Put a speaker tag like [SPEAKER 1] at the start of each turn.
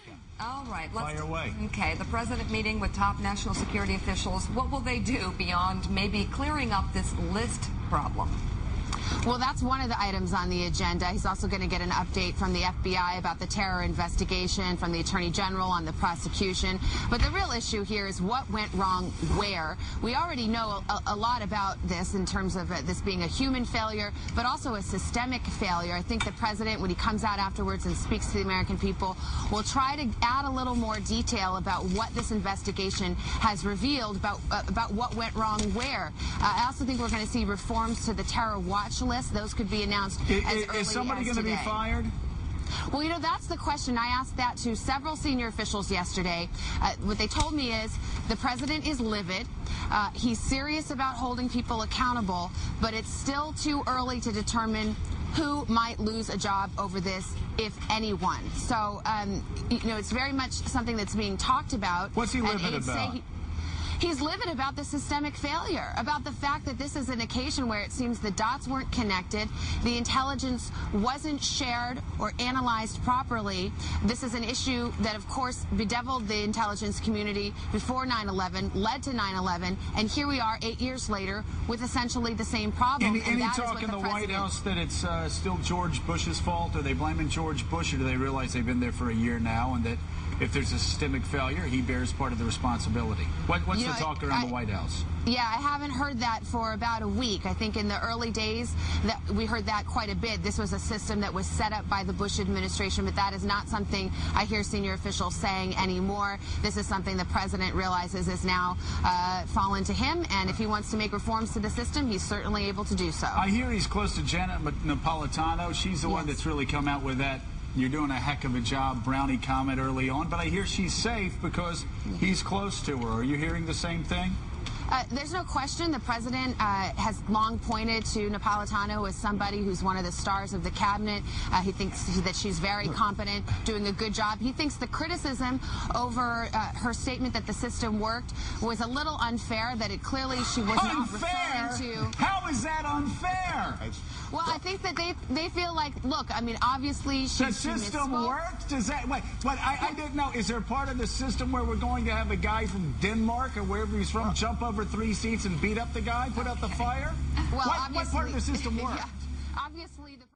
[SPEAKER 1] weekend.
[SPEAKER 2] All right.
[SPEAKER 1] Fire away.
[SPEAKER 2] Okay, the president meeting with top national security officials. What will they do beyond maybe clearing up this list problem?
[SPEAKER 3] Well, that's one of the items on the agenda. He's also going to get an update from the FBI about the terror investigation, from the Attorney General on the prosecution. But the real issue here is what went wrong where. We already know a lot about this in terms of this being a human failure, but also a systemic failure. I think the president, when he comes out afterwards and speaks to the American people, will try to add a little more detail about what this investigation has revealed about what went wrong where. I also think we're going to see reforms to the terror watch list. Those could be announced as early as today.
[SPEAKER 1] Is somebody going to be fired?
[SPEAKER 3] Well, you know, that's the question. I asked that to several senior officials yesterday. What they told me is the president is livid. He's serious about holding people accountable, but it's still too early to determine who might lose a job over this, if anyone. So, you know, it's very much something that's being talked about.
[SPEAKER 1] What's he livid about?
[SPEAKER 3] He's livid about the systemic failure, about the fact that this is an occasion where it seems the dots weren't connected, the intelligence wasn't shared or analyzed properly. This is an issue that, of course, bedeviled the intelligence community before 9/11, led to 9/11, and here we are 8 years later with essentially the same problem.
[SPEAKER 1] Any talk in the White House that it's still George Bush's fault? Are they blaming George Bush, or do they realize they've been there for a year now and that if there's a systemic failure, he bears part of the responsibility? What's the talk around the White House?
[SPEAKER 3] Yeah, I haven't heard that for about a week. I think in the early days that we heard that quite a bit. This was a system that was set up by the Bush administration, but that is not something I hear senior officials saying anymore. This is something the president realizes is now fallen to him, and if he wants to make reforms to the system, he's certainly able to do so.
[SPEAKER 1] I hear he's close to Janet Napolitano. She's the one that's really come out with that "you're doing a heck of a job" brownie comment early on, but I hear she's safe because he's close to her. Are you hearing the same thing?
[SPEAKER 3] There's no question the president has long pointed to Napolitano as somebody who's one of the stars of the cabinet. He thinks that she's very competent, doing a good job. He thinks the criticism over her statement that the system worked was a little unfair, that it clearly she was not referring to.
[SPEAKER 1] How is that unfair?
[SPEAKER 3] Well, I think that they feel like, look, I mean, obviously
[SPEAKER 1] the system worked? Does that wait? I didn't know. Is there part of the system where we're going to have a guy from Denmark or wherever he's from jump over 3 seats and beat up the guy, put out the fire?
[SPEAKER 3] Well,
[SPEAKER 1] what part of the system worked?
[SPEAKER 3] Yeah, obviously the